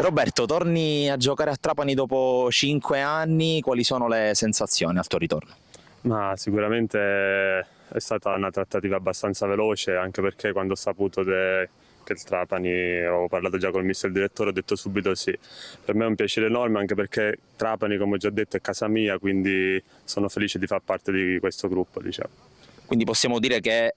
Roberto, torni a giocare a Trapani dopo 5 anni, quali sono le sensazioni al tuo ritorno? Ma sicuramente è stata una trattativa abbastanza veloce, anche perché quando ho saputo che il Trapani, avevo parlato già col mister direttore, ho detto subito sì. Per me è un piacere enorme, anche perché Trapani, come ho già detto, è casa mia, quindi sono felice di far parte di questo gruppo, diciamo. Quindi possiamo dire che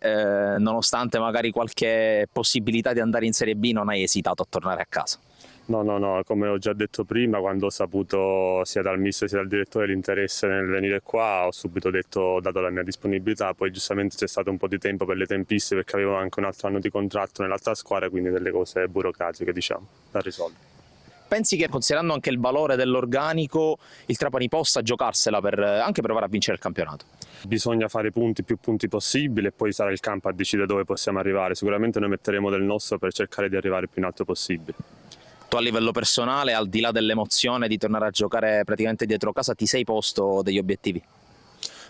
nonostante magari qualche possibilità di andare in Serie B non hai esitato a tornare a casa? No, come ho già detto prima, quando ho saputo sia dal mister sia dal direttore l'interesse nel venire qua, ho subito detto, ho dato la mia disponibilità, poi giustamente c'è stato un po' di tempo per le tempistiche perché avevo anche un altro anno di contratto nell'altra squadra, quindi delle cose burocratiche, diciamo, da risolvere. Pensi che, considerando anche il valore dell'organico, il Trapani possa giocarsela per anche provare a vincere il campionato? Bisogna fare più punti possibile e poi sarà il campo a decidere dove possiamo arrivare. Sicuramente noi metteremo del nostro per cercare di arrivare più in alto possibile. Tu a livello personale, al di là dell'emozione di tornare a giocare praticamente dietro casa, ti sei posto degli obiettivi?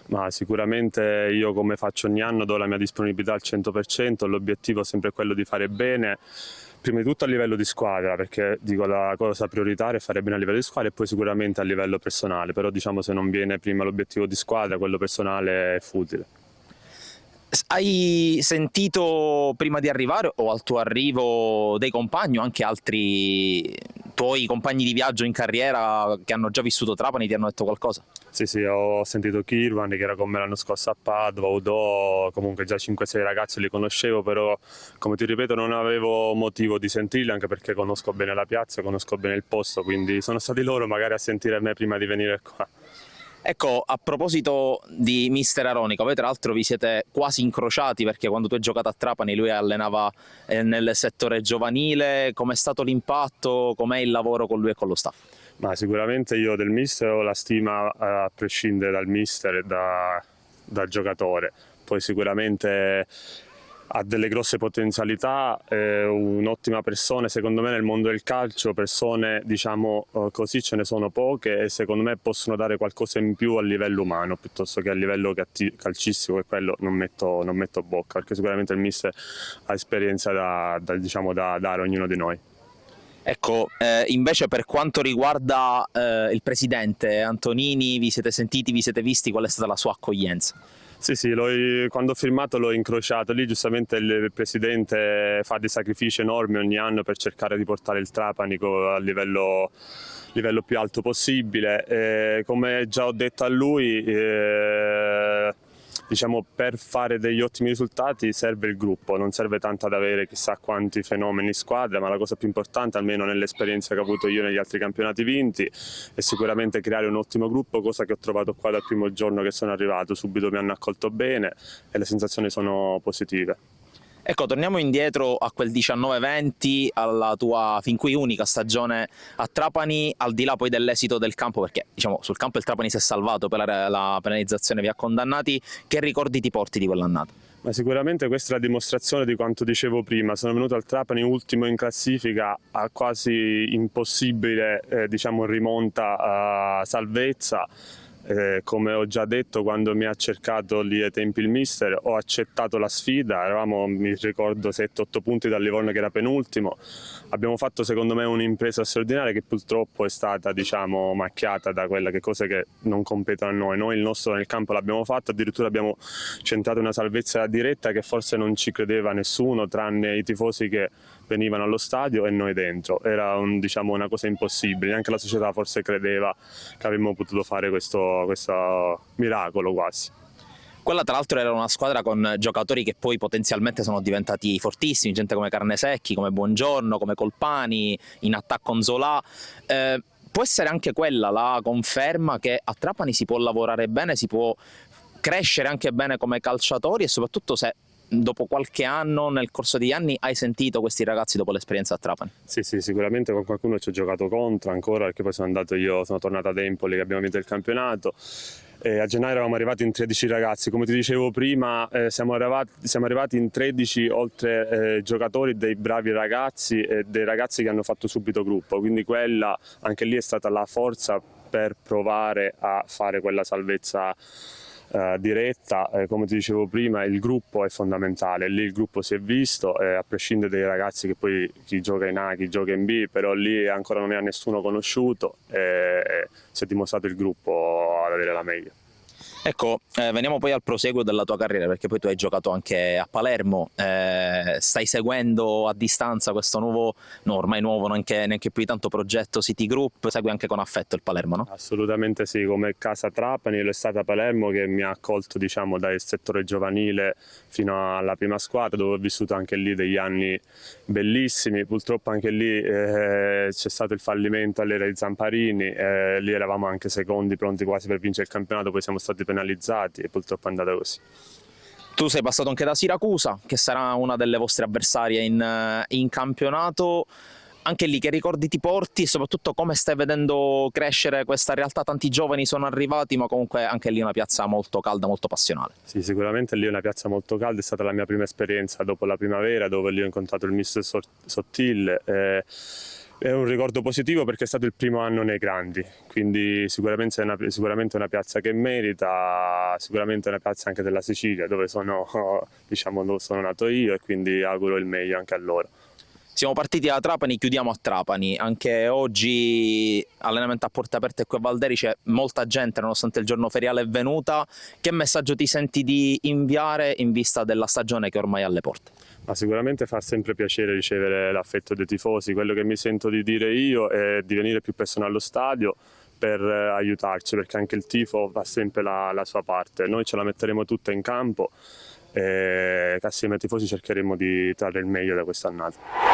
Ma sicuramente io, come faccio ogni anno, do la mia disponibilità al 100%, l'obiettivo è sempre quello di fare bene, prima di tutto a livello di squadra, perché dico la cosa prioritaria è fare bene a livello di squadra e poi sicuramente a livello personale, però diciamo se non viene prima l'obiettivo di squadra, quello personale è futile. Hai sentito prima di arrivare o al tuo arrivo dei compagni o anche altri tuoi compagni di viaggio in carriera che hanno già vissuto Trapani ti hanno detto qualcosa? Sì, ho sentito Kirwan che era con me l'anno scorso a Padova, Udò, comunque già 5-6 ragazzi li conoscevo, però come ti ripeto non avevo motivo di sentirli, anche perché conosco bene la piazza, conosco bene il posto, quindi sono stati loro magari a sentire me prima di venire qua. Ecco, a proposito di mister Aronico, voi tra l'altro vi siete quasi incrociati perché quando tu hai giocato a Trapani lui allenava nel settore giovanile, com'è stato l'impatto, com'è il lavoro con lui e con lo staff? Ma sicuramente io del mister ho la stima a prescindere dal mister e dal giocatore, poi sicuramente ha delle grosse potenzialità, è un'ottima persona, secondo me nel mondo del calcio persone diciamo così ce ne sono poche e secondo me possono dare qualcosa in più a livello umano piuttosto che a livello calcistico, e quello non metto bocca, perché sicuramente il mister ha esperienza diciamo, da dare a ognuno di noi. Ecco, invece per quanto riguarda il presidente Antonini, vi siete sentiti, vi siete visti, qual è stata la sua accoglienza? Sì, quando ho firmato l'ho incrociato, lì giustamente il presidente fa dei sacrifici enormi ogni anno per cercare di portare il Trapani a livello più alto possibile. Come già ho detto a lui, diciamo, per fare degli ottimi risultati serve il gruppo, non serve tanto ad avere chissà quanti fenomeni in squadra, ma la cosa più importante, almeno nell'esperienza che ho avuto io negli altri campionati vinti, è sicuramente creare un ottimo gruppo, cosa che ho trovato qua dal primo giorno che sono arrivato. Subito mi hanno accolto bene e le sensazioni sono positive. Ecco, torniamo indietro a quel 19-20, alla tua fin qui unica stagione a Trapani, al di là poi dell'esito del campo, perché diciamo sul campo il Trapani si è salvato, per la penalizzazione vi ha condannati, che ricordi ti porti di quell'annata? Ma sicuramente questa è la dimostrazione di quanto dicevo prima, sono venuto al Trapani ultimo in classifica, a quasi impossibile diciamo, rimonta a salvezza. Come ho già detto, quando mi ha cercato lì ai tempi il mister, ho accettato la sfida, eravamo, mi ricordo, 7-8 punti dal Livorno che era penultimo. Abbiamo fatto secondo me un'impresa straordinaria che purtroppo è stata diciamo, macchiata da cose che non competono a noi. Noi il nostro nel campo l'abbiamo fatto, addirittura abbiamo centrato una salvezza diretta che forse non ci credeva nessuno tranne i tifosi che venivano allo stadio e noi dentro. Era diciamo, una cosa impossibile, neanche la società forse credeva che avremmo potuto fare questo miracolo quasi. Quella tra l'altro era una squadra con giocatori che poi potenzialmente sono diventati fortissimi, gente come Carnesecchi, come Buongiorno, come Colpani, in attacco Nzola. Può essere anche quella la conferma che a Trapani si può lavorare bene, si può crescere anche bene come calciatori, e soprattutto se dopo qualche anno, nel corso degli anni, hai sentito questi ragazzi dopo l'esperienza a Trapani? Sì, sicuramente con qualcuno ci ho giocato contro ancora, perché poi sono tornato ad Empoli che abbiamo vinto il campionato. A gennaio eravamo arrivati in 13 ragazzi, come ti dicevo prima siamo arrivati in 13 oltre giocatori, dei bravi ragazzi e dei ragazzi che hanno fatto subito gruppo, quindi quella anche lì è stata la forza per provare a fare quella salvezza diretta. Come ti dicevo prima, il gruppo è fondamentale, lì il gruppo si è visto, a prescindere dai ragazzi che poi chi gioca in A, chi gioca in B, però lì ancora non ne ha nessuno conosciuto e si è dimostrato il gruppo ad avere la meglio. Ecco, veniamo poi al proseguo della tua carriera, perché poi tu hai giocato anche a Palermo, stai seguendo a distanza questo nuovo, no ormai nuovo, neanche più di tanto progetto City Group, segui anche con affetto il Palermo, no? Assolutamente sì, come casa Trapani, l'è stata Palermo che mi ha accolto, diciamo, dal settore giovanile fino alla prima squadra, dove ho vissuto anche lì degli anni bellissimi. Purtroppo anche lì c'è stato il fallimento all'era di Zamparini, lì eravamo anche secondi, pronti quasi per vincere il campionato, poi siamo stati penalizzati e purtroppo è andata così. Tu sei passato anche da Siracusa, che sarà una delle vostre avversarie in campionato. Anche lì che ricordi ti porti e soprattutto come stai vedendo crescere questa realtà? Tanti giovani sono arrivati, ma comunque anche lì una piazza molto calda, molto passionale. Sì, sicuramente lì è una piazza molto calda, è stata la mia prima esperienza dopo la primavera, dove lì ho incontrato il mister Sottil. È un ricordo positivo perché è stato il primo anno nei grandi, quindi sicuramente è una piazza che merita, sicuramente è una piazza anche della Sicilia, dove dove sono nato io, e quindi auguro il meglio anche a loro. Siamo partiti da Trapani, chiudiamo a Trapani. Anche oggi allenamento a porte aperte qui a Valderice, molta gente nonostante il giorno feriale è venuta. Che messaggio ti senti di inviare in vista della stagione che ormai è alle porte? Ma sicuramente fa sempre piacere ricevere l'affetto dei tifosi. Quello che mi sento di dire io è di venire più persone allo stadio per aiutarci, perché anche il tifo fa sempre la sua parte. Noi ce la metteremo tutta in campo e assieme ai tifosi cercheremo di trarre il meglio da quest'annata.